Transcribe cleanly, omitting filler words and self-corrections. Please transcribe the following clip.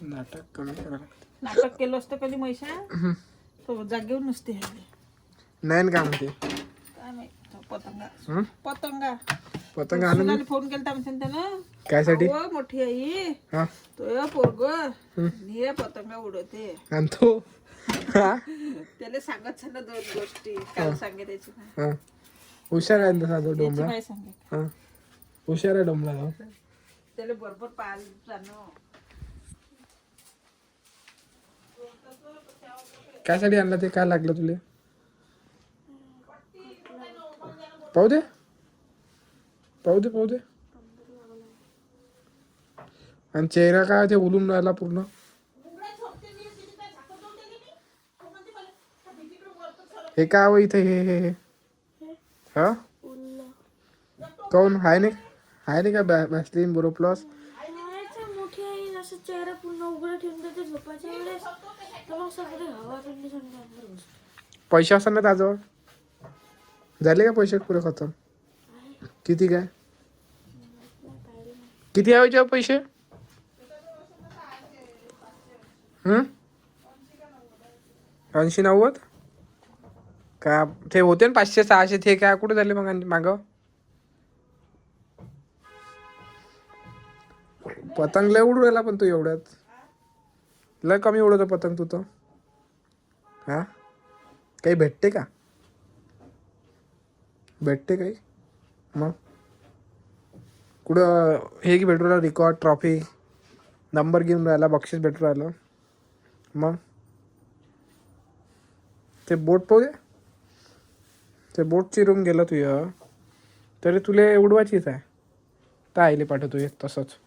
नाटक कमी करा. नाटक केलं असतं कधी मैशा तो जागेवर नसते. नाही ना, काय म्हणते काय माहित पतंगा हं? पतंगा पतंग आणून सुनाने फोन केला म्हणते त्यानं. कायसाठी? अहो, मोठी आई हा तो पोरग निळे पतंगा उडवते. आणि तो हा त्याला सांगत ना 2 गोष्टी काल सांगे त्याची हा हुशार आहे तसा तो याची डोंबरा. बाई सांगे हा हुशार आहे डोंबरा तो. त्याला बरोबर पाहायला जाणं. कायसाठी आणलं ते? काय लागलं तुला? पाहू दे पाहू दे पाहू दे. आणि चेहरा काय ते उलून राहिला पूर्ण. हे काय हो इथे? हे हा कोण आहे नाही? आहे नाही का वॅसलीन बोरोप्लस? मोठी आई असं चेहरा पूर्ण उघडा ठेवून देते झोपायच्या वेळेस तर मग सगळे हवा थंडी थंडी अंदर घुसते. पैसे असतात ना त्याजवळ? झाले का पैसे पुरे खतम? किती काय किती आहे याच्यावर पैसे? 80-90 का ते होते ना 500-600 ते काय कुठे झाले मग माग? पतंग लय उडू राहिला पण तू एवढ्यात. लय कमी उडवतो पतंग तू तर. हा काही भेटते का? भेटते काही मग? कुठं हे की भेटू राहिलं? रिकॉर्ड ट्रॉफी नंबर घेऊन राहिला, बक्षीस भेटू राहिलं. मग ते बोट पाहू दे. ते बोट चिरून गेलं तुझं तरी तुला उडवायचीच आहे. काय आईले पाठवतो तसंच.